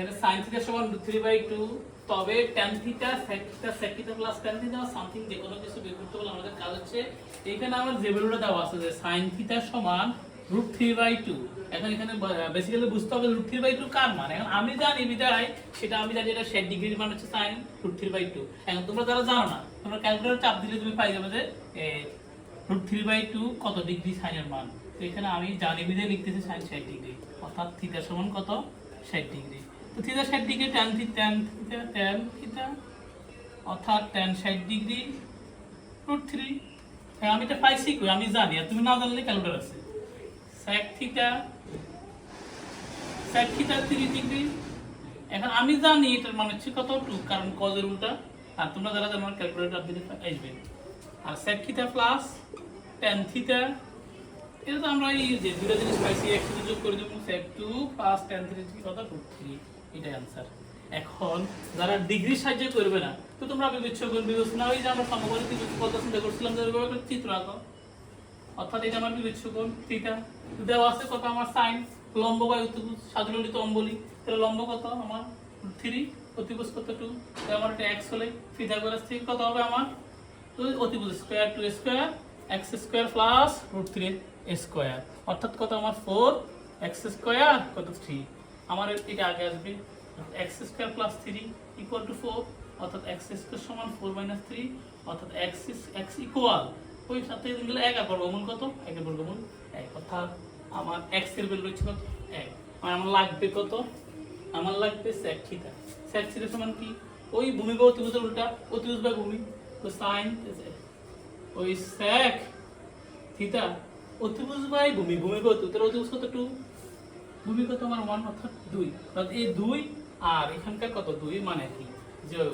এখানে sin theta সমান √3/2 তবে tan theta sec theta plus tan theta something যে কোনো কিছু বের করতে হলে আমাদের কাজ হচ্ছে এখানে আমার যে ভ্যালুটা দেওয়া আছে যে sin থিটা সমান √3/2 এখন এখানে বেসিক্যালি বুঝতে হবে √3/2 কার মান এখন আমি জানি বিদায় সেটা আমি জানি এটা 60 ডিগ্রির মান হচ্ছে sin √3/2 এখন তোমরা যারা জানো না তোমরা ক্যালকুলেটর চাপ দিলে তুমি পাই যাবে যে √3/2 কত ডিগ্রি sin এর মান তো এখানে আমি জানি বিদায় লিখতেছি sin 60 ডিগ্রি অর্থাৎ থিটা সমান কত 60 ডিগ্রি তো থিটা 60 ডিগ্রি tan থিটা অর্থাৎ tan 60 ডিগ্রি √3 হ্যাঁ আমি এটা পাইছি কই আমি জানি আর তুমি না জানলে ক্যালকুলেটর আছে sec থিটা 3 ডিগ্রি এখন আমি জানি এটার মানে হচ্ছে কত 2 কারণ cos এর উল্টা আর তোমরা যারা জানো ক্যালকুলেটর দিলে আসবে আর sec theta plus tan theta এটা তো আমরা এই যে দুটো জিনিস পাইছি একসাথে যোগ করে দেব sec 2 প্লাস tan 3 কত √3 এটাই आंसर এখন যারা ডিগ্রি সাহায্য করবে না তো তোমরা বিবেচনা ওই যে আমরা সমকোণী পদ্ধতি চিন্তা করছিলাম যে এরকম একটা চিত্র আঁকো অর্থাৎ এটা আমার বিবেচ্যকোণ থিটা দেওয়া আছে কত আমার sin লম্ব বাই অতিভুজ সাধারণত অম্বলি তাহলে লম্ব কত আমার 3 অতিভুজ কত 2 তাহলে আমার এটা x হলে পিথাগোরাস থেকে কত হবে আমার তো অতিভুজ square 2 square x square plus √3 square অর্থাৎ কত আমার 4 x স্কয়ার কত 3 আমার এটা আগে আসবে x square plus 3 equal to 4 অর্থাৎ x স্কয়ার সমান 4 - 3 অর্থাৎ x ইকুয়াল ওই সাথে মিলে 1 আর বর্গমূল কত 1 এর বর্গমূল 1 অর্থাৎ আমার x এর ভ্যালু হচ্ছে কত 1 আর আমার লাগবে কত আমার লাগবে sec থিটা sec থিটা সমান কি ওই ভূমি বা অতিভুজের উল্টা অতিভুজ বাই ভূমি তো sin ওই sec থিটা অতিভুজ বাই ভূমি ভূমি বা অতিভুজ কত 2 ভূমি কত আমার 1 অর্থাৎ 2 অর্থাৎ এই 2 আর এখানকার কত 2 মানে কি 0